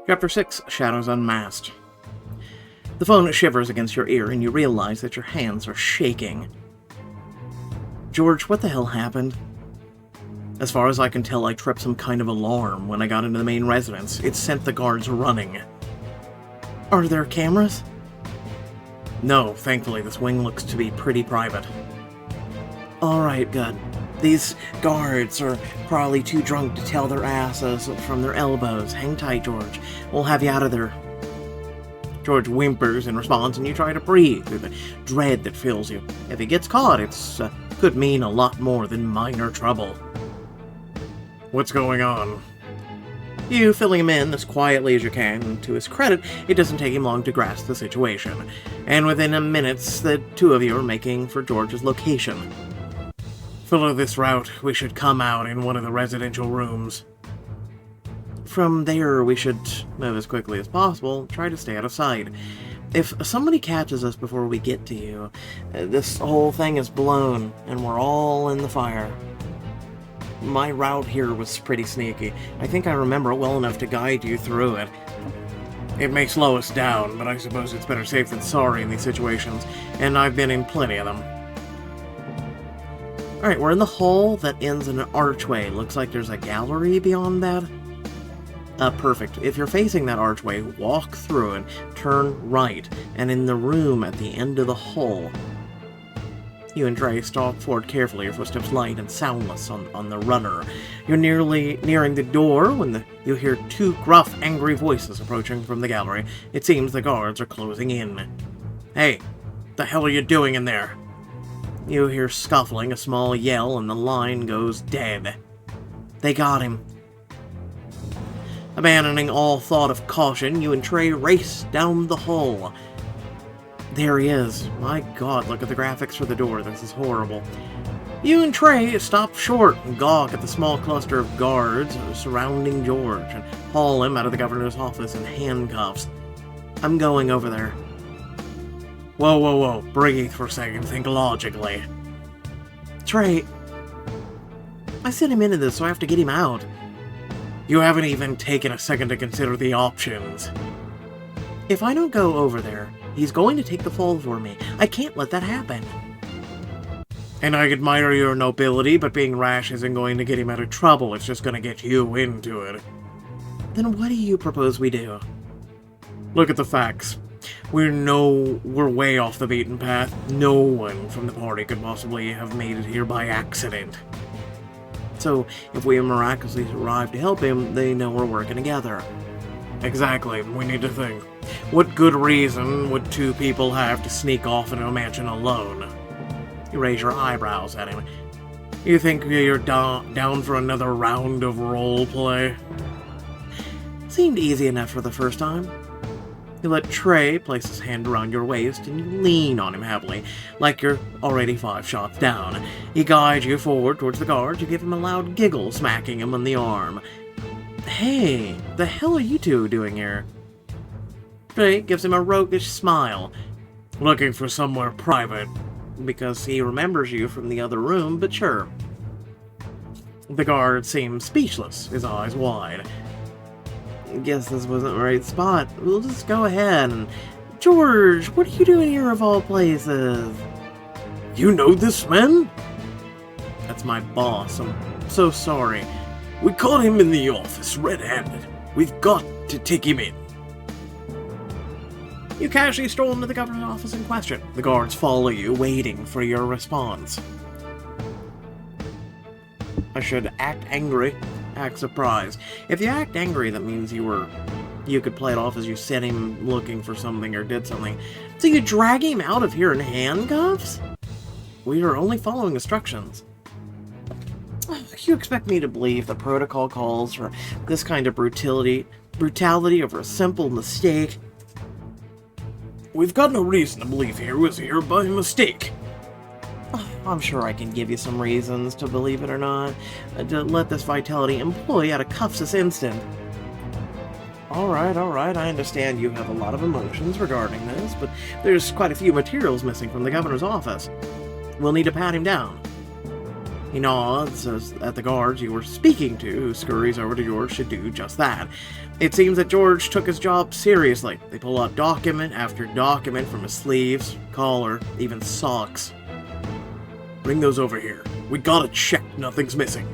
Chapter 6, Shadows Unmasked. The phone shivers against your ear and you realize that your hands are shaking. George, what the hell happened? As far as I can tell, I tripped some kind of alarm when I got into the main residence. It sent the guards running. Are there cameras? No, thankfully this wing looks to be pretty private. Alright, good. These guards are probably too drunk to tell their asses from their elbows. Hang tight, George. We'll have you out of there. George whimpers in response, and you try to breathe through the dread that fills you. If he gets caught, it's could mean a lot more than minor trouble. What's going on? You filling him in as quietly as you can, and to his credit, it doesn't take him long to grasp the situation. And within a minute, the two of you are making for George's location. Follow this route. We should come out in one of the residential rooms. From there, we should move as quickly as possible, try to stay out of sight. If somebody catches us before we get to you, this whole thing is blown, and we're all in the fire. My route here was pretty sneaky. I think I remember it well enough to guide you through it. It may slow us down, but I suppose it's better safe than sorry in these situations, and I've been in plenty of them. Alright, we're in the hall that ends in an archway. Looks like there's a gallery beyond that. Perfect. If you're facing that archway, walk through it, turn right, and in the room at the end of the hall. You and Dre stalk forward carefully, your footsteps light and soundless on the runner. You're nearing the door when you hear two gruff, angry voices approaching from the gallery. It seems the guards are closing in. Hey, the hell are you doing in there? You hear scuffling, a small yell, and the line goes dead. They got him. Abandoning all thought of caution, you and Trey race down the hall. There he is. My god, look at the graphics for the door. This is horrible. You and Trey stop short and gawk at the small cluster of guards surrounding George and haul him out of the governor's office in handcuffs. I'm going over there. Whoa. Breathe for a second. Think logically. Trey, I sent him into this, so I have to get him out. You haven't even taken a second to consider the options. If I don't go over there, he's going to take the fall for me. I can't let that happen. And I admire your nobility, but being rash isn't going to get him out of trouble. It's just going to get you into it. Then what do you propose we do? Look at the facts. We're way off the beaten path. No one from the party could possibly have made it here by accident. So, if we miraculously arrive to help him, they know we're working together. Exactly, we need to think. What good reason would two people have to sneak off into a mansion alone? You raise your eyebrows at him. You think you're down for another round of roleplay? Seemed easy enough for the first time. You let Trey place his hand around your waist and you lean on him happily, like you're already 5 shots down. He guides you forward towards the guard. You give him a loud giggle, smacking him on the arm. Hey, the hell are you two doing here? Trey gives him a roguish smile. Looking for somewhere private, because he remembers you from the other room, but sure. The guard seems speechless, his eyes wide. Guess this wasn't the right spot. We'll just go ahead and... George, what are you doing here of all places? You know this man? That's my boss. I'm so sorry. We caught him in the office, red-handed. We've got to take him in. You casually stroll into the governor's office in question. The guards follow you, waiting for your response. I should act angry. Act surprised. If you act angry, that means you could play it off as you sent him looking for something or did something. So you drag him out of here in handcuffs? We are only following instructions. You expect me to believe the protocol calls for this kind of brutality over a simple mistake? We've got no reason to believe he was here by mistake. I'm sure I can give you some reasons to believe it or not. To let this Vitality employee out of cuffs this instant. Alright, I understand you have a lot of emotions regarding this, but there's quite a few materials missing from the governor's office. We'll need to pat him down. He nods at the guards you were speaking to, who scurries over to George to do just that. It seems that George took his job seriously. They pull out document after document from his sleeves, collar, even socks. Bring those over here. We gotta check nothing's missing.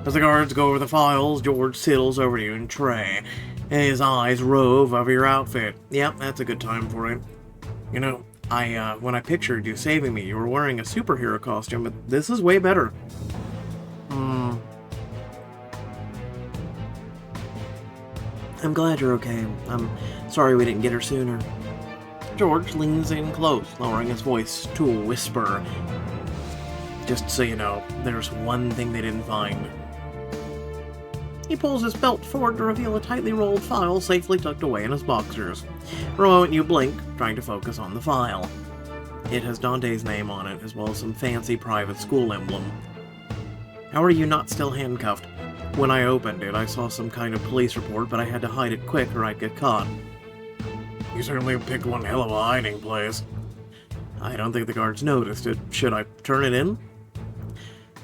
As the guards go over the files, George sidles over to you and Trey. His eyes rove over your outfit. Yep, that's a good time for it. You know, when I pictured you saving me, you were wearing a superhero costume, but this is way better. I'm glad you're okay. I'm sorry we didn't get her sooner. George leans in close, lowering his voice to a whisper. Just so you know, there's one thing they didn't find. He pulls his belt forward to reveal a tightly rolled file safely tucked away in his boxers. For a moment you blink, trying to focus on the file. It has Dante's name on it, as well as some fancy private school emblem. How are you not still handcuffed? When I opened it, I saw some kind of police report, but I had to hide it quick or I'd get caught. You certainly picked one hell of a hiding place. I don't think the guards noticed it. Should I turn it in?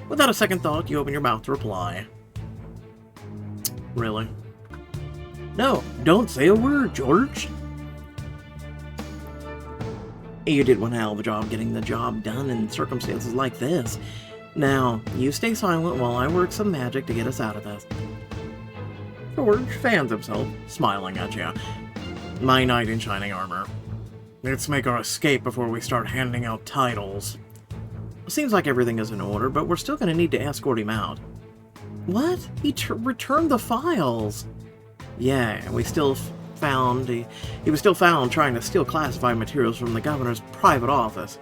Without a second thought, you open your mouth to reply. Really? No, don't say a word, George. You did one hell of a job getting the job done in circumstances like this. Now, you stay silent while I work some magic to get us out of this. George fans himself, smiling at you. My knight in shining armor. Let's make our escape before we start handing out titles. Seems like everything is in order, but we're still going to need to escort him out. What? He returned the files. Yeah, we still found... He was still found trying to steal classified materials from the governor's private office.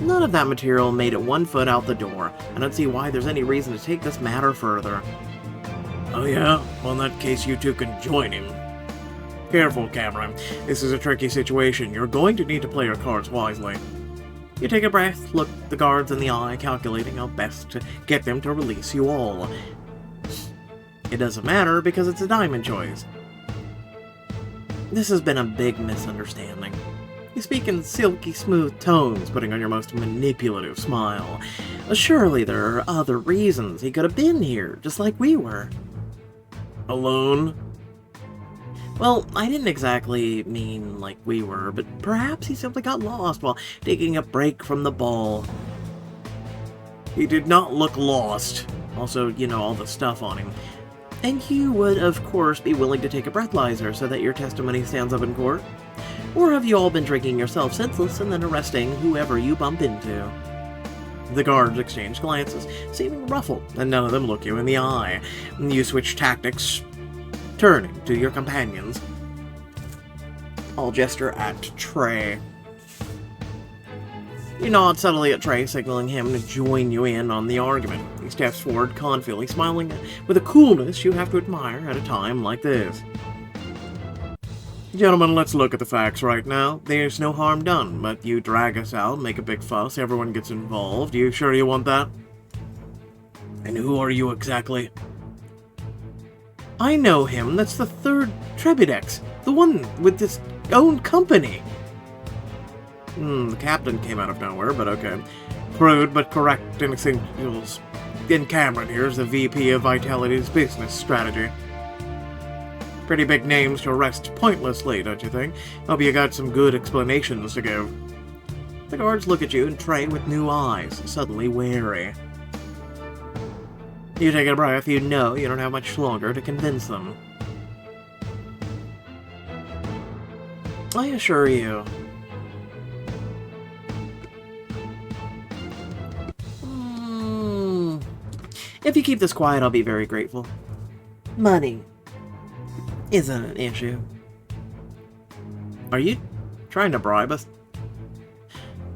None of that material made it 1 foot out the door. I don't see why there's any reason to take this matter further. Oh yeah? Well, in that case, you two can join him. Careful, Cameron. This is a tricky situation. You're going to need to play your cards wisely. You take a breath, look the guards in the eye, calculating how best to get them to release you all. It doesn't matter because it's a diamond choice. This has been a big misunderstanding. You speak in silky smooth tones, putting on your most manipulative smile. Surely there are other reasons he could have been here, just like we were. Alone? Well, I didn't exactly mean like we were, but perhaps he simply got lost while taking a break from the ball. He did not look lost. Also, you know, all the stuff on him. And you would, of course, be willing to take a breathalyzer so that your testimony stands up in court? Or have you all been drinking yourself senseless and then arresting whoever you bump into? The guards exchange glances, seeming ruffled, and none of them look you in the eye. You switch tactics, turning to your companions. I'll gesture at Trey. You nod subtly at Trey, signaling him to join you in on the argument. He steps forward, confidently smiling with a coolness you have to admire at a time like this. Gentlemen, let's look at the facts right now. There's no harm done, but you drag us out, make a big fuss, everyone gets involved. You sure you want that? And who are you exactly? I know him. That's the third Trebidex. The one with his own company. The captain came out of nowhere, but okay. Crude but correct in essentials. And Cameron here's the VP of Vitality's business strategy. Pretty big names to arrest pointlessly, don't you think? Hope you got some good explanations to give. The guards look at you and Trey with new eyes, suddenly wary. You take a breath, you know you don't have much longer to convince them. I assure you. If you keep this quiet, I'll be very grateful. Money isn't an issue. Are you trying to bribe us?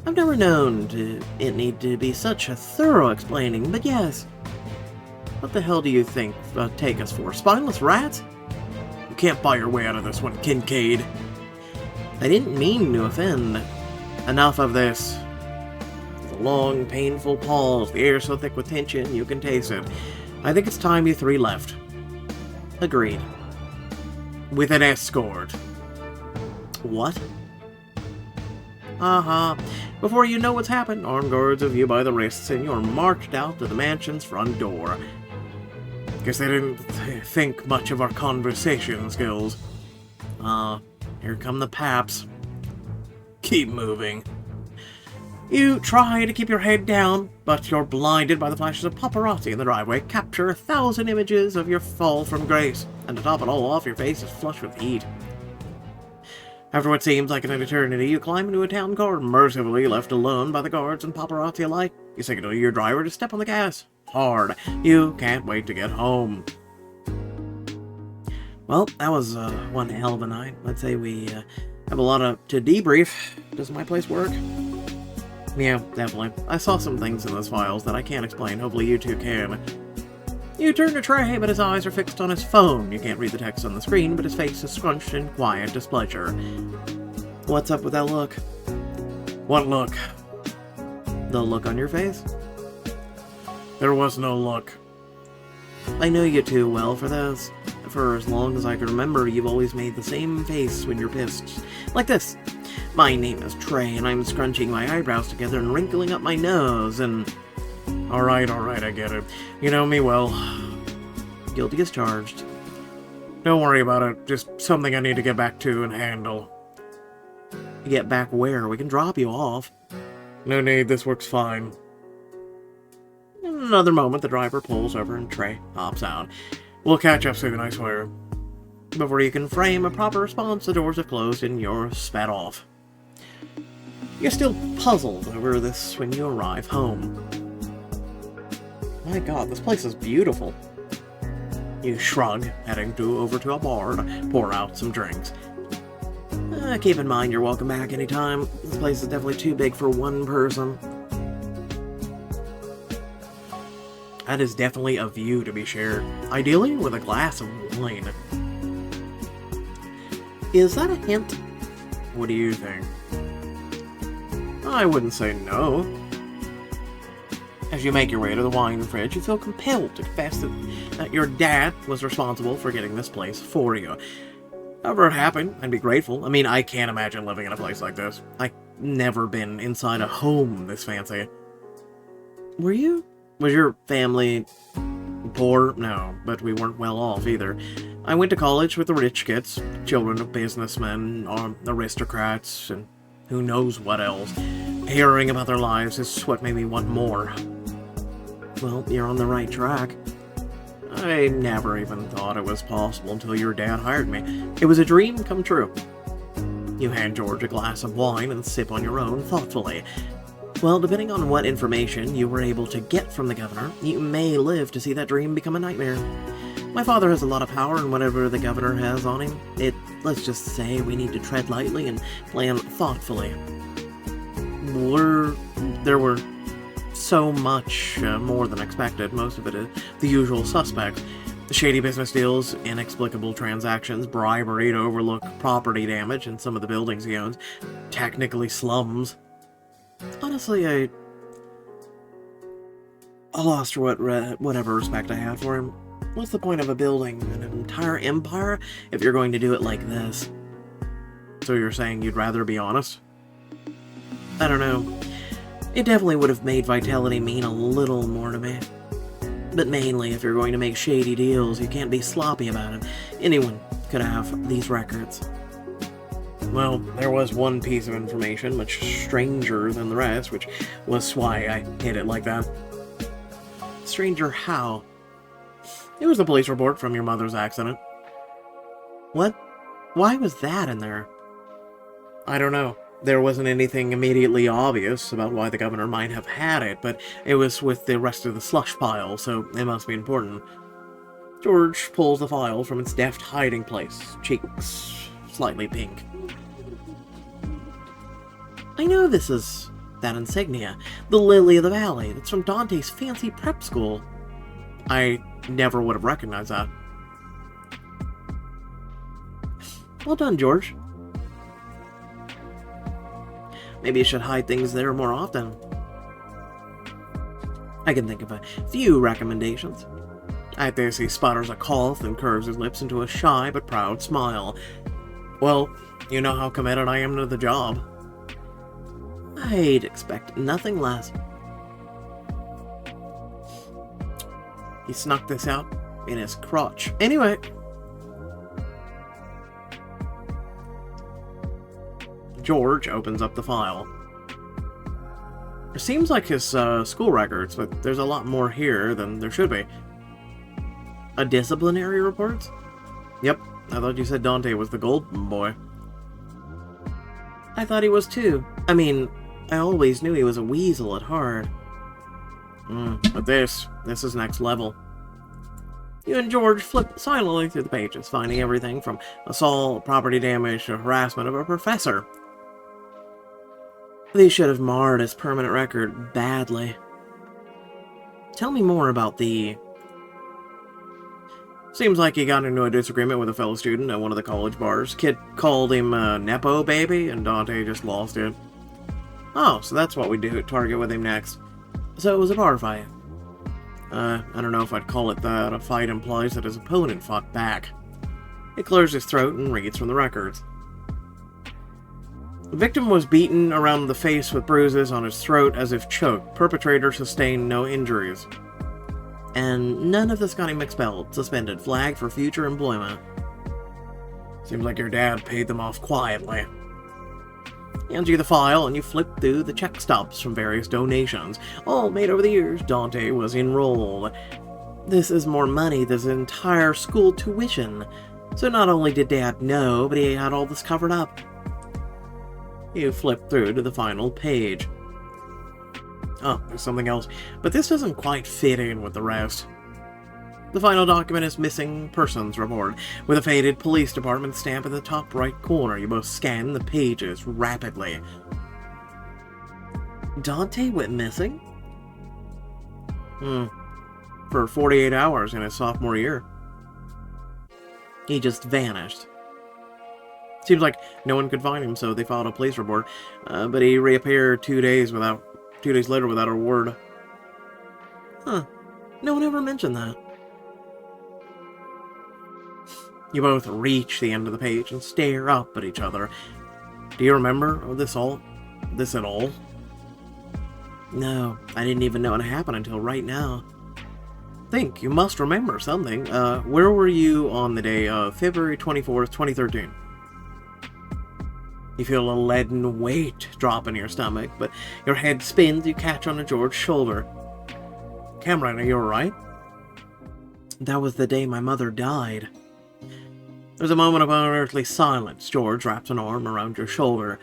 I've never known it need to be such a thorough explaining, but yes. What the hell do you think take us for? Spineless rats? You can't buy your way out of this one, Kincaid. I didn't mean to offend. Enough of this. There's a long, painful pause, the air so thick with tension you can taste it. I think it's time you three left. Agreed. With an escort. What? Ha. Before you know what's happened, armed guards have you by the wrists and you're marched out to the mansion's front door. Guess they didn't think much of our conversation skills. Here come the paps. Keep moving. You try to keep your head down, but you're blinded by the flashes of paparazzi in the driveway. Capture 1,000 images of your fall from grace, and to top it all off, your face is flushed with heat. After what seems like an eternity, you climb into a town car, mercifully left alone by the guards and paparazzi alike. You signal to your driver to step on the gas. Hard. You can't wait to get home. Well, that was one hell of a night. Let's say we have a lot to debrief. Does my place work? Yeah, definitely. I saw some things in those files that I can't explain. Hopefully you two can. You turn to Trey, but his eyes are fixed on his phone. You can't read the text on the screen, but his face is scrunched in quiet displeasure. What's up with that look? What look? The look on your face? There was no look. I know you too well for this. For as long as I can remember, you've always made the same face when you're pissed. Like this. My name is Trey, and I'm scrunching my eyebrows together and wrinkling up my nose, and... Alright, I get it. You know me well. Guilty as charged. Don't worry about it. Just something I need to get back to and handle. Get back where? We can drop you off. No need, this works fine. In another moment, the driver pulls over and Trey hops out. We'll catch up soon, I swear. Before you can frame a proper response, the doors have closed and you're sped off. You're still puzzled over this when you arrive home. My god, this place is beautiful. You shrug, heading over to a bar to pour out some drinks. Keep in mind you're welcome back anytime. This place is definitely too big for one person. That is definitely a view to be shared. Ideally with a glass of wine. Is that a hint? What do you think? I wouldn't say no. As you make your way to the wine fridge, you feel compelled to confess that your dad was responsible for getting this place for you. However it happened, I'd be grateful. I mean, I can't imagine living in a place like this. I've never been inside a home this fancy. Were you? Was your family poor? No, but we weren't well off either. I went to college with the rich kids, children of businessmen, aristocrats, and who knows what else. Hearing about their lives is what made me want more. Well, you're on the right track. I never even thought it was possible until your dad hired me. It was a dream come true. You hand George a glass of wine and sip on your own thoughtfully. Well, depending on what information you were able to get from the governor, you may live to see that dream become a nightmare. My father has a lot of power, and whatever the governor has on him, let's just say we need to tread lightly and plan thoughtfully. There were so much more than expected. Most of it is the usual suspects. The shady business deals, inexplicable transactions, bribery to overlook property damage in some of the buildings he owns, technically slums. Honestly, I lost whatever respect I had for him. What's the point of building an entire empire if you're going to do it like this? So you're saying you'd rather be honest? I don't know. It definitely would have made vitality mean a little more to me. But mainly, if you're going to make shady deals, you can't be sloppy about it. Anyone could have these records. Well, there was one piece of information much stranger than the rest, which was why I hit it like that. Stranger how? It was the police report from your mother's accident. What? Why was that in there? I don't know. There wasn't anything immediately obvious about why the governor might have had it, but it was with the rest of the slush pile, so it must be important. George pulls the file from its deft hiding place, cheeks slightly pink. I know this is that insignia, the Lily of the Valley. It's from Dante's fancy prep school. I never would have recognized that. Well done, George. Maybe you should hide things there more often. I can think of a few recommendations. At this, he sputters a cough and curves his lips into a shy but proud smile. Well, you know how committed I am to the job. I'd expect nothing less. He snuck this out in his crotch. Anyway. George opens up the file. It seems like his school records, but there's a lot more here than there should be. A disciplinary report? Yep, I thought you said Dante was the golden boy. I thought he was too. I mean, I always knew he was a weasel at heart. But this is next level. You and George flip silently through the pages, finding everything from assault, property damage, to harassment of a professor. These should have marred his permanent record badly. Tell me more about the... Seems like he got into a disagreement with a fellow student at one of the college bars. Kid called him a Nepo baby, and Dante just lost it. Oh, so that's what we do at Target with him next. So it was a bar fight. I don't know if I'd call it that. A fight implies that his opponent fought back. He clears his throat and reads from the records. The victim was beaten around the face with bruises on his throat as if choked. Perpetrator sustained no injuries. And none of this got him expelled, suspended, flagged for future employment. Seems like your dad paid them off quietly. He hands you the file, and you flip through the check stubs from various donations, all made over the years Dante was enrolled. This is more money than his entire school tuition. So not only did Dad know, but he had all this covered up. You flip through to the final page. Oh, there's something else, but this doesn't quite fit in with the rest. The final document is Missing Persons Report, with a faded police department stamp in the top right corner. You both scan the pages rapidly. Dante went missing? For 48 hours in his sophomore year. He just vanished. Seems like no one could find him, so they filed a police report, but he reappeared 2 days later without a word. Huh. No one ever mentioned that. You both reach the end of the page and stare up at each other. Do you remember this at all? No, I didn't even know it happened until right now. Think, you must remember something. Where were you on the day of February 24th, 2013? You feel a leaden weight drop in your stomach, but your head spins, you catch onto George's shoulder. Cameron, are you alright? That was the day my mother died. There's a moment of unearthly silence. George wraps an arm around your shoulder.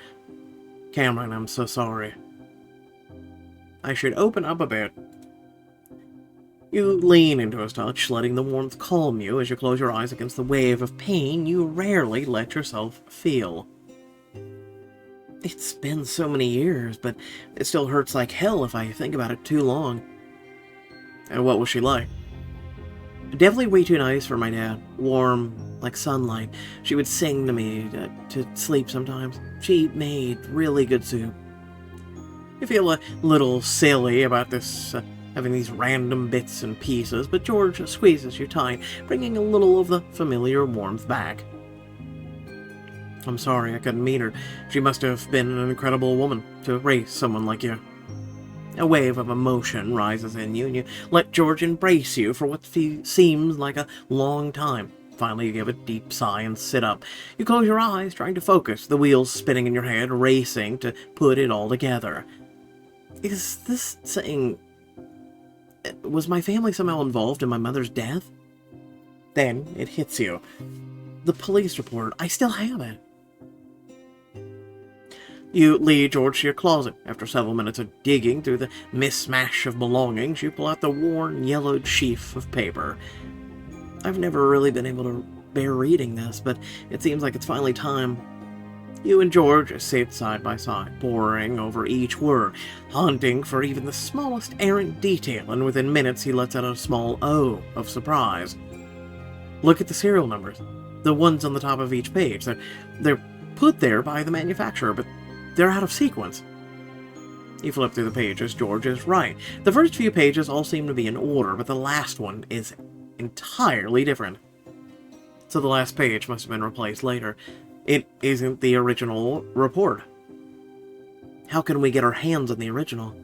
Cameron, I'm so sorry. I should open up a bit. You lean into his touch, letting the warmth calm you as you close your eyes against the wave of pain you rarely let yourself feel. It's been so many years, but it still hurts like hell if I think about it too long. And what was she like? Definitely way too nice for my dad. Warm, like sunlight. She would sing to me to sleep sometimes. She made really good soup. You feel a little silly about this, having these random bits and pieces, but George squeezes you tight, bringing a little of the familiar warmth back. I'm sorry, I couldn't meet her. She must have been an incredible woman to raise someone like you. A wave of emotion rises in you, and you let George embrace you for what seems like a long time. Finally, you give a deep sigh and sit up. You close your eyes, trying to focus, the wheels spinning in your head, racing to put it all together. Is this saying... Was my family somehow involved in my mother's death? Then it hits you. The police report. I still have it. You lead George to your closet. After several minutes of digging through the mismatch of belongings, you pull out the worn, yellowed sheaf of paper. I've never really been able to bear reading this, but it seems like it's finally time. You and George sit side by side, poring over each word, hunting for even the smallest errant detail, and within minutes he lets out a small O of surprise. Look at the serial numbers, the ones on the top of each page. They're put there by the manufacturer, but they're out of sequence. You flip through the pages. George is right. The first few pages all seem to be in order, but the last one is entirely different. So the last page must have been replaced later. It isn't the original report. How can we get our hands on the original?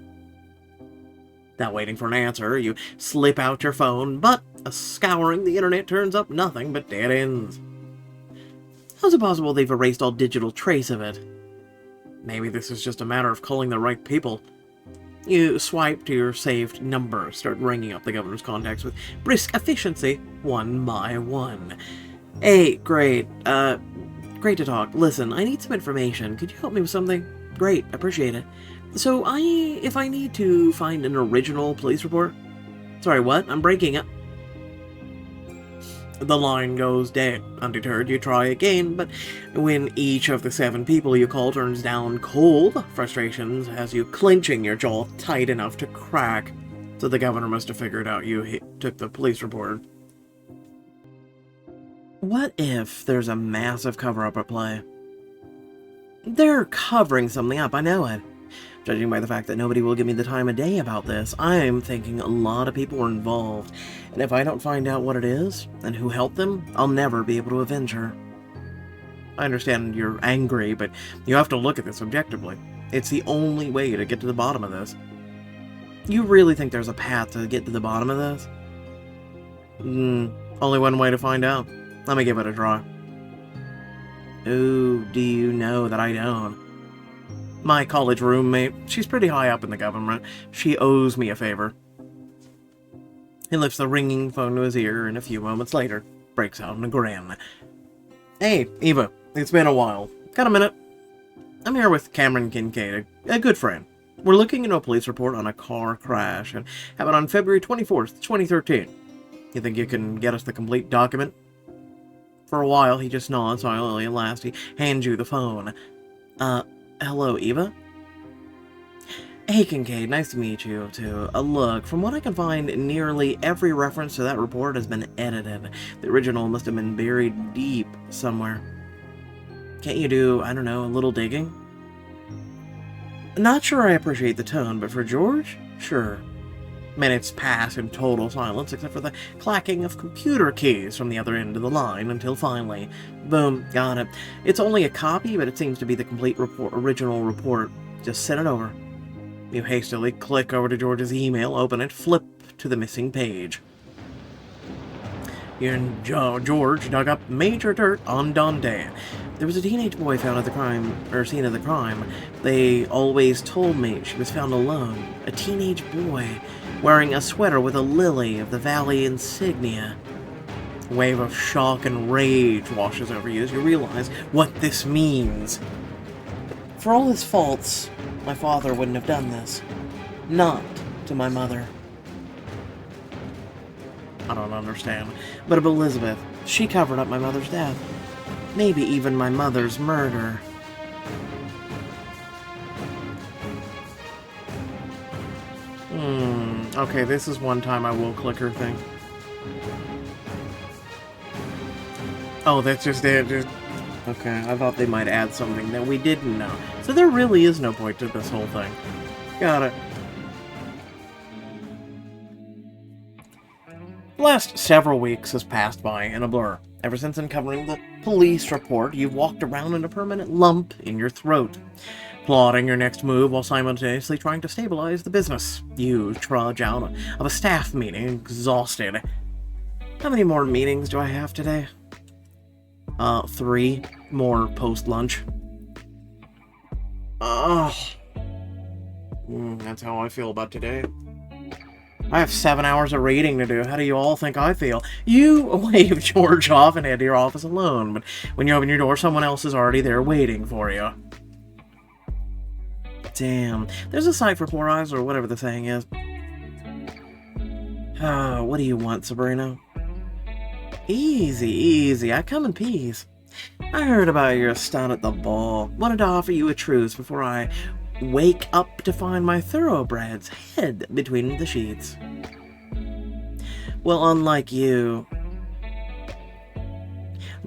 Not waiting for an answer, you slip out your phone, but scouring the internet turns up nothing but dead ends. How's it possible they've erased all digital trace of it? Maybe this is just a matter of calling the right people. You swipe to your saved number, start ringing up the governor's contacts with brisk efficiency, one by one. Hey, great, great to talk. Listen, I need some information. Could you help me with something? Great, appreciate it. So, if I need to find an original police report? Sorry, what? I'm breaking up. The line goes dead. Undeterred, you try again, but when each of the 7 people you call turns down cold, frustrations has you clenching your jaw tight enough to crack. So the governor must have figured out you took the police report. What if there's a massive cover-up at play? They're covering something up, I know it. Judging by the fact that nobody will give me the time of day about this, I'm thinking a lot of people are involved, and if I don't find out what it is, and who helped them, I'll never be able to avenge her. I understand you're angry, but you have to look at this objectively. It's the only way to get to the bottom of this. You really think there's a path to get to the bottom of this? Only one way to find out. Let me give it a try. Ooh, do you know that I don't? My college roommate, she's pretty high up in the government. She owes me a favor. He lifts the ringing phone to his ear, and a few moments later, breaks out in a grin. Hey, Eva, it's been a while. Got a minute? I'm here with Cameron Kincaid, a good friend. We're looking into a police report on a car crash, and have it on February 24th, 2013. You think you can get us the complete document? For a while, he just nods silently, and last, he hands you the phone. Hello, Eva? Hey, Kincaid, nice to meet you, too. Look, from what I can find, nearly every reference to that report has been edited. The original must have been buried deep somewhere. Can't you do, I don't know, a little digging? Not sure I appreciate the tone, but for George, sure. Minutes pass in total silence, except for the clacking of computer keys from the other end of the line, until finally, boom, got it. It's only a copy, but it seems to be the complete original report. Just send it over. You hastily click over to George's email, open it, flip to the missing page. George dug up major dirt on Dante. There was a teenage boy found at the scene of the crime. They always told me she was found alone. A teenage boy wearing a sweater with a lily of the valley insignia. A wave of shock and rage washes over you as you realize what this means. For all his faults, my father wouldn't have done this. Not to my mother. I don't understand. But Elizabeth, she covered up my mother's death. Maybe even my mother's murder. Okay, this is one time I will click her thing. Oh, that's just it. Okay, I thought they might add something that we didn't know. So there really is no point to this whole thing. Got it. The last several weeks has passed by in a blur. Ever since uncovering the police report, you've walked around in a permanent lump in your throat, plotting your next move while simultaneously trying to stabilize the business. You trudge out of a staff meeting, exhausted. How many more meetings do I have today? 3 more post-lunch. That's how I feel about today. I have 7 hours of reading to do. How do you all think I feel? You wave George off and head to your office alone, but when you open your door, someone else is already there waiting for you. Damn. There's a sight for poor eyes, or whatever the saying is. What do you want, Sabrina? Easy, easy. I come in peace. I heard about your stunt at the ball. Wanted to offer you a truce before I wake up to find my thoroughbred's head between the sheets. Well, unlike you,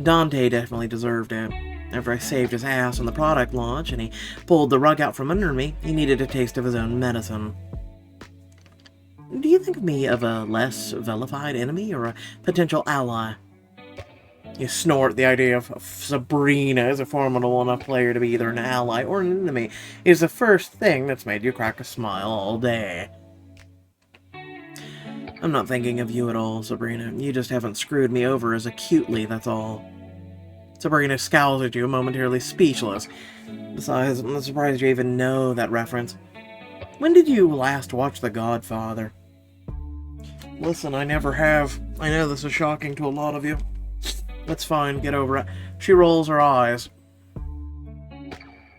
Dante definitely deserved it. After I saved his ass on the product launch and he pulled the rug out from under me, he needed a taste of his own medicine. Do you think of me of a less vilified enemy or a potential ally? You snort at the idea of Sabrina as a formidable enough player to be either an ally or an enemy is the first thing that's made you crack a smile all day. I'm not thinking of you at all, Sabrina. You just haven't screwed me over as acutely, that's all. Sabrina scowls at you, momentarily speechless. Besides, I'm surprised you even know that reference. When did you last watch The Godfather? Listen, I never have. I know this is shocking to a lot of you. That's fine, get over it. She rolls her eyes.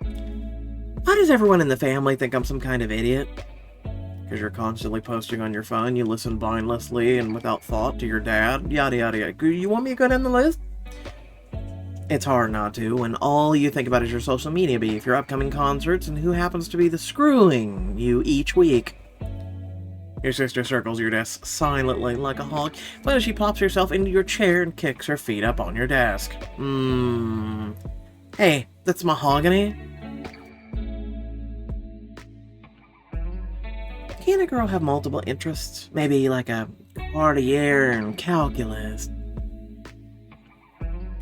Why does everyone in the family think I'm some kind of idiot? Because you're constantly posting on your phone, you listen mindlessly and without thought to your dad, yada yada yada. You want me to go down the list? It's hard not to, when all you think about is your social media beef, your upcoming concerts, and who happens to be the screwing you each week. Your sister circles your desk silently like a hawk, but as she pops herself into your chair and kicks her feet up on your desk. Hey, that's mahogany? Can a girl have multiple interests? Maybe like a Cartier and calculus?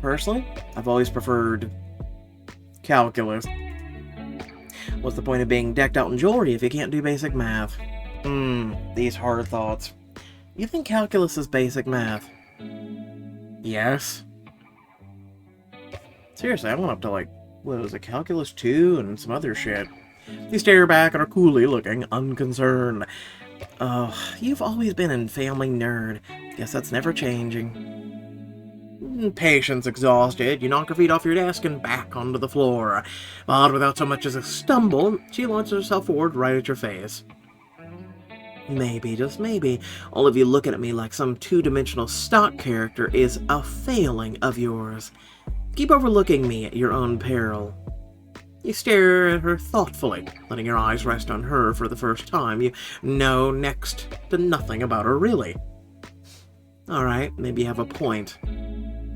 Personally, I've always preferred calculus. What's the point of being decked out in jewelry if you can't do basic math? These hard thoughts. You think calculus is basic math? Yes. Seriously, I went up to what was it, calculus 2 and some other shit. You stare back and are coolly looking unconcerned. Oh, you've always been a family nerd. Guess that's never changing. Patience exhausted, you knock her feet off your desk and back onto the floor. But without so much as a stumble, she launches herself forward right at your face. Maybe, just maybe, all of you looking at me like some two-dimensional stock character is a failing of yours. Keep overlooking me at your own peril. You stare at her thoughtfully, letting your eyes rest on her for the first time. You know next to nothing about her, really. Alright, maybe you have a point.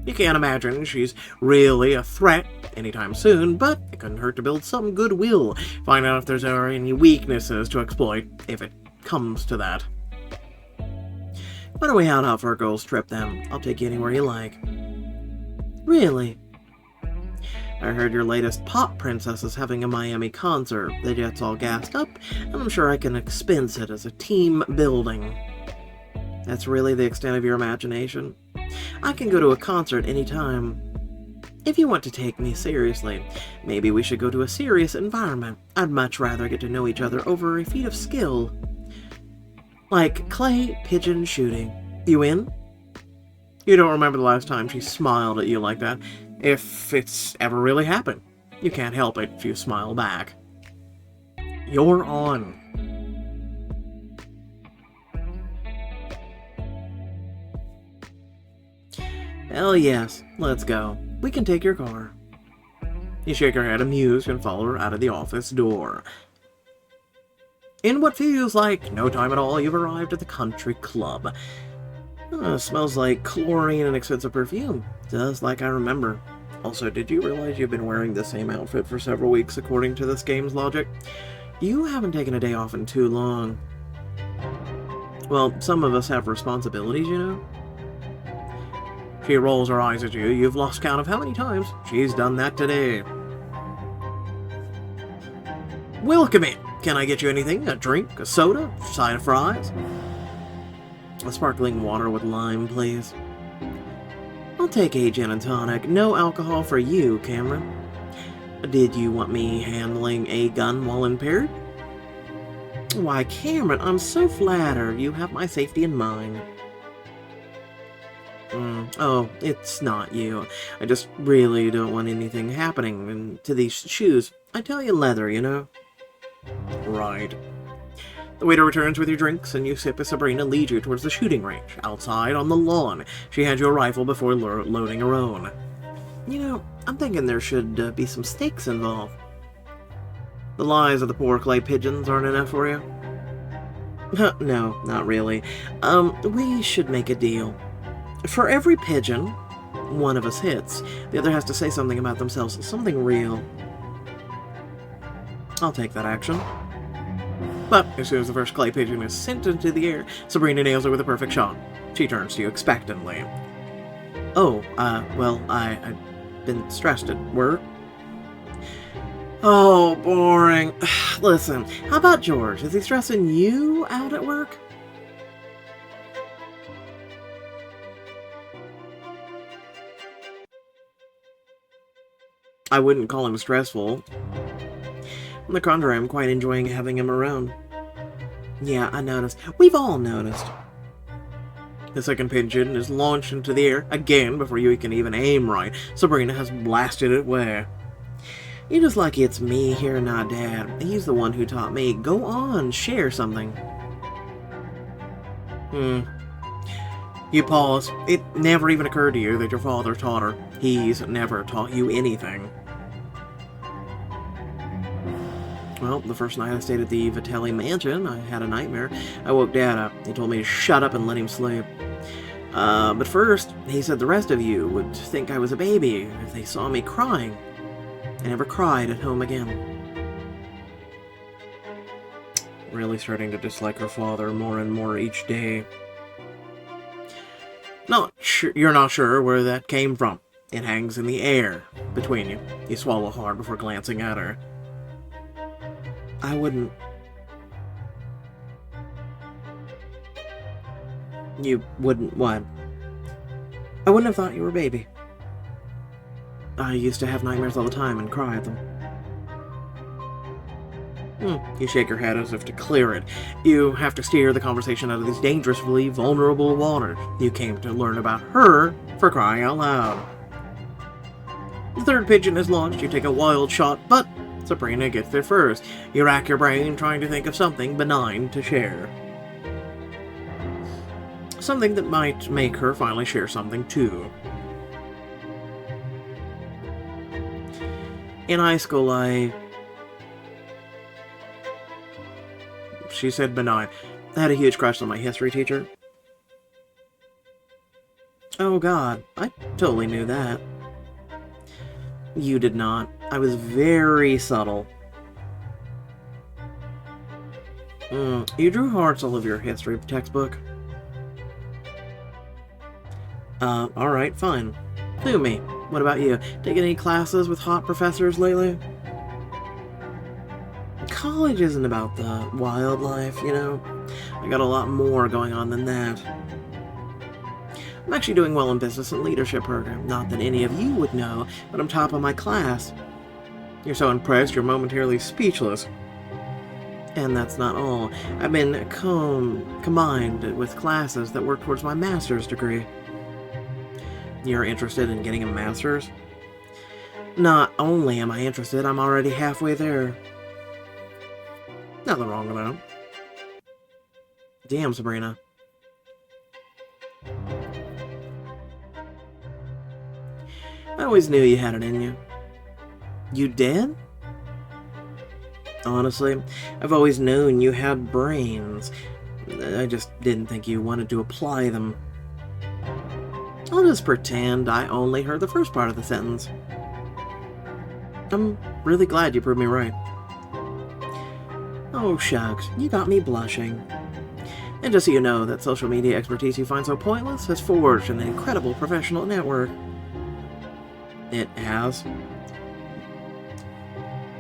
You can't imagine she's really a threat anytime soon, but it couldn't hurt to build some goodwill. Find out if there's any weaknesses to exploit, if it comes to that. Why don't we head out for a girls' trip then? I'll take you anywhere you like. Really? I heard your latest pop princess is having a Miami concert. The jet's all gassed up, and I'm sure I can expense it as a team building. That's really the extent of your imagination? I can go to a concert anytime. If you want to take me seriously, maybe we should go to a serious environment. I'd much rather get to know each other over a feat of skill. Like clay pigeon shooting. You in? You don't remember the last time she smiled at you like that. If it's ever really happened. You can't help it if you smile back. You're on. Hell yes, let's go. We can take your car. You shake her head amused and follow her out of the office door. In what feels like no time at all, you've arrived at the country club. Smells like chlorine and expensive perfume, just like I remember. Also, did you realize you've been wearing the same outfit for several weeks according to this game's logic? You haven't taken a day off in too long. Well, some of us have responsibilities, you know? She rolls her eyes at you. You've lost count of how many times she's done that today. Welcome in. Can I get you anything? A drink? A soda? A side of fries? A sparkling water with lime, please. I'll take a gin and tonic. No alcohol for you, Cameron. Did you want me handling a gun while impaired? Why, Cameron, I'm so flattered. You have my safety in mind. Oh, it's not you. I just really don't want anything happening to these shoes. I tell you leather, you know? Right. The waiter returns with your drinks, and you sip as Sabrina leads you towards the shooting range. Outside, on the lawn, she hands you a rifle before loading her own. You know, I'm thinking there should be some stakes involved. The lies of the poor clay pigeons aren't enough for you? No, not really. We should make a deal. For every pigeon one of us hits, the other has to say something about themselves, something real. I'll take that action. But as soon as the first clay pigeon is sent into the air, Sabrina nails it with a perfect shot. She turns to you expectantly. Well, I've been stressed at work. Oh, boring. Listen, how about George? Is he stressing you out at work? I wouldn't call him stressful. On the contrary, I'm quite enjoying having him around. Yeah, I noticed. We've all noticed. The second pigeon is launched into the air again before you can even aim right. Sabrina has blasted it where? You're just lucky it's me here, not Dad. He's the one who taught me. Go on, share something. You pause. It never even occurred to you that your father taught her. He's never taught you anything. Well, the first night I stayed at the Vitelli mansion, I had a nightmare. I woke Dad up. He told me to shut up and let him sleep. But first, he said the rest of you would think I was a baby if they saw me crying. I never cried at home again. Really starting to dislike her father more and more each day. You're not sure where that came from. It hangs in the air between you. You swallow hard before glancing at her. I wouldn't. You wouldn't what? I wouldn't have thought you were a baby. I used to have nightmares all the time and cry at them. You shake your head as if to clear it. You have to steer the conversation out of these dangerously vulnerable waters. You came to learn about her for crying out loud. The third pigeon is launched. You take a wild shot, but Sabrina gets there first. You rack your brain trying to think of something benign to share. Something that might make her finally share something too. In high school, She said benign. I had a huge crush on my history teacher. Oh God, I totally knew that. You did not. I was very subtle. You drew hearts all over your history textbook. Alright, fine. Do me. What about you? Taking any classes with hot professors lately? College isn't about the wildlife, you know? I got a lot more going on than that. I'm actually doing well in business and leadership program. Not that any of you would know, but I'm top of my class. You're so impressed, you're momentarily speechless. And that's not all. I've been combined with classes that work towards my master's degree. You're interested in getting a master's? Not only am I interested, I'm already halfway there. Nothing wrong with that. Damn, Sabrina. I always knew you had it in you. You did? Honestly, I've always known you had brains. I just didn't think you wanted to apply them. I'll just pretend I only heard the first part of the sentence. I'm really glad you proved me right. Oh, shucks, you got me blushing. And just so you know, that social media expertise you find so pointless has forged an incredible professional network. It has.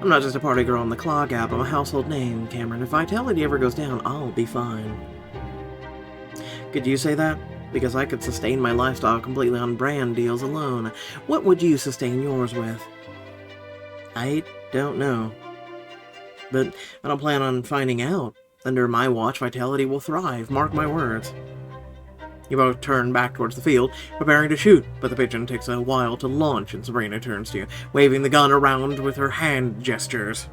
I'm not just a party girl on the Clog app, I'm a household name, Cameron. If vitality ever goes down, I'll be fine. Could you say that? Because I could sustain my lifestyle completely on brand deals alone. What would you sustain yours with? I don't know. But I don't plan on finding out. Under my watch, vitality will thrive, mark my words. You both turn back towards the field, preparing to shoot, but the pigeon takes a while to launch, and Sabrina turns to you, waving the gun around with her hand gestures.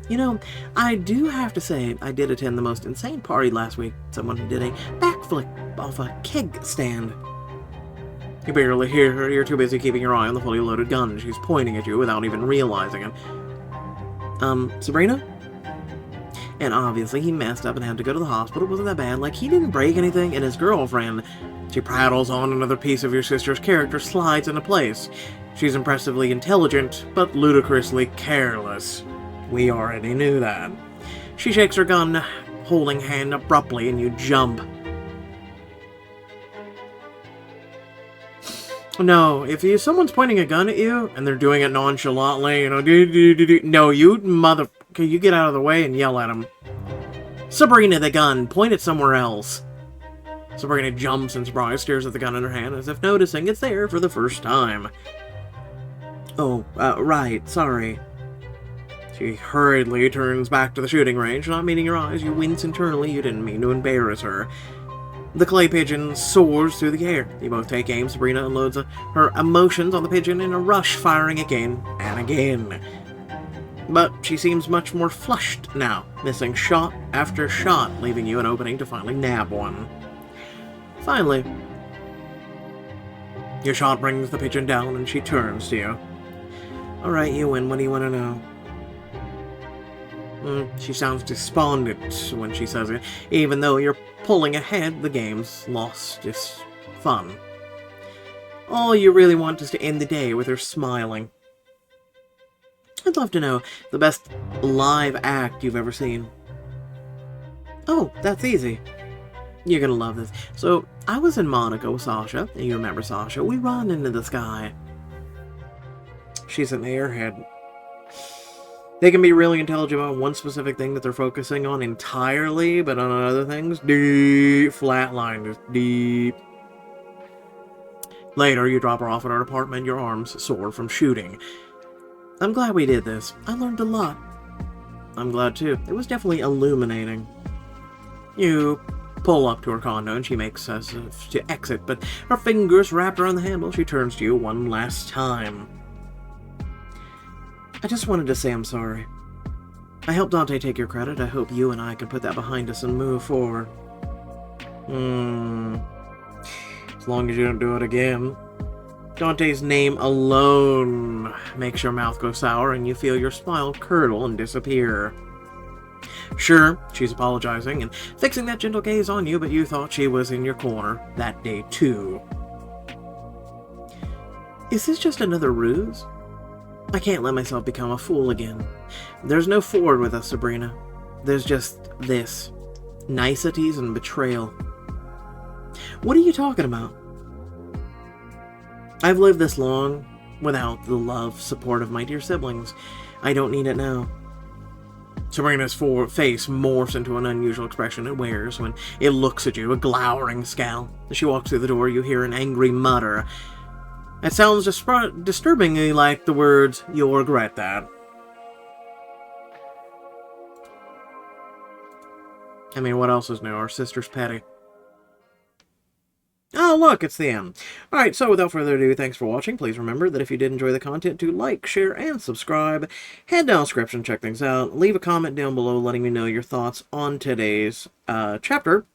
You know, I do have to say, I did attend the most insane party last week. Someone who did a backflip off a keg stand. You barely hear her, you're too busy keeping your eye on the fully loaded gun she's pointing at you without even realizing it. Sabrina? And obviously he messed up and had to go to the hospital. Wasn't that bad? Like, he didn't break anything, and his girlfriend, she prattles on another piece of your sister's character slides into place. She's impressively intelligent, but ludicrously careless. We already knew that. She shakes her gun, holding hand abruptly, and you jump. No, if someone's pointing a gun at you, and they're doing it nonchalantly, no, you okay, you get out of the way and yell at them. Sabrina, the gun, point it somewhere else. Sabrina jumps in surprise, stares at the gun in her hand, as if noticing it's there for the first time. Oh, right, sorry. She hurriedly turns back to the shooting range, not meeting your eyes. You wince internally, you didn't mean to embarrass her. The clay pigeon soars through the air. You both take aim. Sabrina unloads her emotions on the pigeon in a rush, firing again and again. But she seems much more flushed now, missing shot after shot, leaving you an opening to finally nab one. Finally, your shot brings the pigeon down and she turns to you. Alright, you win. What do you want to know? She sounds despondent when she says it. Even though you're pulling ahead, the game's lost its fun. All you really want is to end the day with her smiling. I'd love to know the best live act you've ever seen. Oh, that's easy. You're gonna love this. So, I was in Monaco with Sasha, and you remember Sasha. We run into the sky. She's an airhead. They can be really intelligent about one specific thing that they're focusing on entirely, but on other things, deep, flatline, just deep. Later, you drop her off at our apartment, your arms sore from shooting. I'm glad we did this. I learned a lot. I'm glad too. It was definitely illuminating. You pull up to her condo and she makes us to exit, but her fingers wrapped around the handle. She turns to you one last time. I just wanted to say I'm sorry. I helped Dante take your credit. I hope you and I can put that behind us and move forward. As long as you don't do it again. Dante's name alone makes your mouth go sour and you feel your smile curdle and disappear. Sure, she's apologizing and fixing that gentle gaze on you, but you thought she was in your corner that day too. Is this just another ruse? I can't let myself become a fool again. There's no forward with us, Sabrina. There's just this. Niceties and betrayal. What are you talking about? I've lived this long without the love, support of my dear siblings. I don't need it now. Sabrina's face morphs into an unusual expression it wears when it looks at you, a glowering scowl. As she walks through the door, you hear an angry mutter. It sounds disturbingly like the words, "You'll regret that." I mean, what else is new? Our sister's petty. Oh, look, it's the end. Alright, so without further ado, thanks for watching. Please remember that if you did enjoy the content, to like, share, and subscribe. Head down the description, check things out. Leave a comment down below letting me know your thoughts on today's chapter.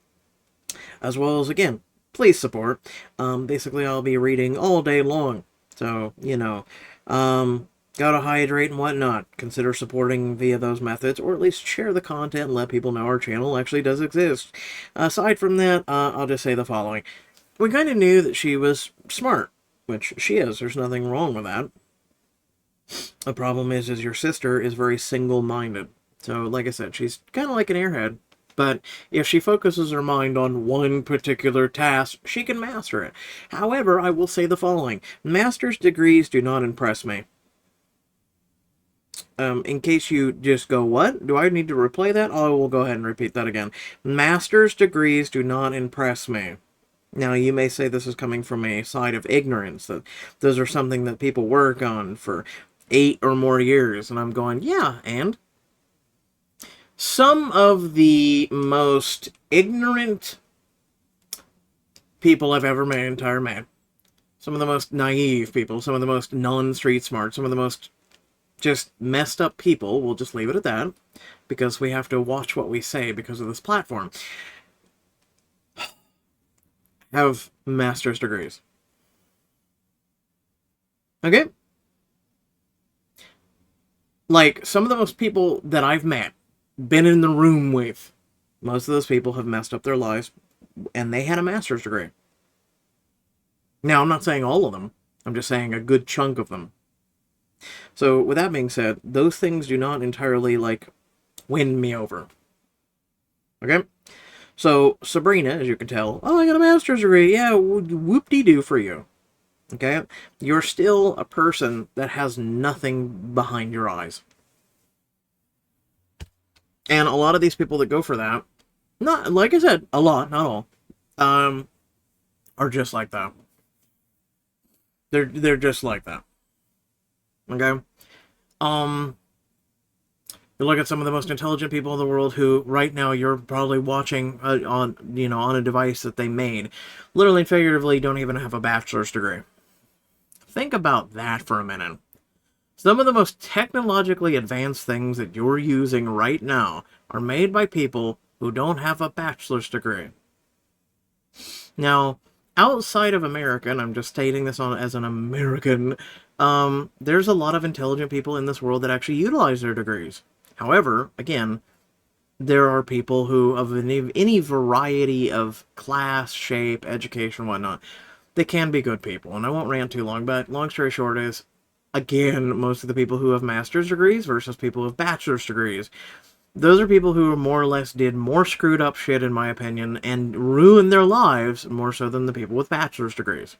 As well as, again, please support. Basically, I'll be reading all day long. So, gotta hydrate and whatnot. Consider supporting via those methods, or at least share the content and let people know our channel actually does exist. Aside from that, I'll just say the following. We kind of knew that she was smart, which she is. There's nothing wrong with that. The problem is your sister is very single-minded. So, like I said, she's kind of like an airhead. But if she focuses her mind on one particular task, she can master it. However, I will say the following. Master's degrees do not impress me. In case you just go, what? Do I need to replay that? Oh, we'll go ahead and repeat that again. Master's degrees do not impress me. Now, you may say this is coming from a side of ignorance, that those are something that people work on for 8 or more years. And I'm going, yeah, and? Some of the most ignorant people I've ever met, some of the most naive people, some of the most non-street smart, some of the most just messed up people, we'll just leave it at that, because we have to watch what we say because of this platform, have master's degrees. Okay? Like, some of the most people that I've met, been in the room with, most of those people have messed up their lives, and they had a master's degree. Now, I'm not saying all of them. I'm just saying a good chunk of them. So, with that being said, those things do not entirely, win me over. Okay? So, Sabrina, as you can tell, oh, I got a master's degree. Yeah, whoop-de-doo for you. Okay? You're still a person that has nothing behind your eyes. And a lot of these people that go for that, not, like I said, a lot, not all, are just like that. They're just like that. Okay? Um, you look at some of the most intelligent people in the world who, right now, you're probably watching on a device that they made, literally and figuratively, don't even have a bachelor's degree. Think about that for a minute. Some of the most technologically advanced things that you're using right now are made by people who don't have a bachelor's degree. Now, outside of America, and I'm just stating this as an American, there's a lot of intelligent people in this world that actually utilize their degrees. However, again, there are people who, of any variety of class, shape, education, whatnot, they can be good people. And I won't rant too long, but long story short is, again, most of the people who have master's degrees versus people who have bachelor's degrees, those are people who more or less did more screwed up shit, in my opinion, and ruined their lives more so than the people with bachelor's degrees.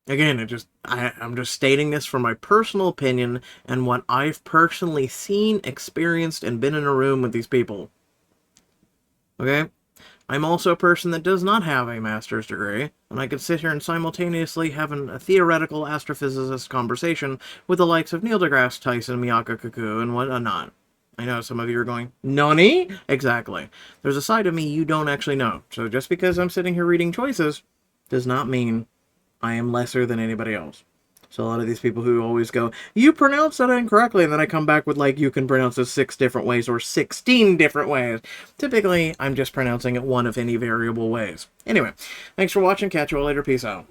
Again, I'm just stating this from my personal opinion and what I've personally seen, experienced, and been in a room with these people. Okay? I'm also a person that does not have a master's degree, and I could sit here and simultaneously have a theoretical astrophysicist conversation with the likes of Neil deGrasse Tyson, Miyako Kaku, and whatnot. I know some of you are going, "Nani?" Exactly. There's a side of me you don't actually know. So just because I'm sitting here reading choices does not mean I am lesser than anybody else. So a lot of these people who always go, "You pronounce that incorrectly," and then I come back with, like, you can pronounce it 6 different ways or 16 different ways. Typically, I'm just pronouncing it one of any variable ways. Anyway, thanks for watching. Catch you all later. Peace out.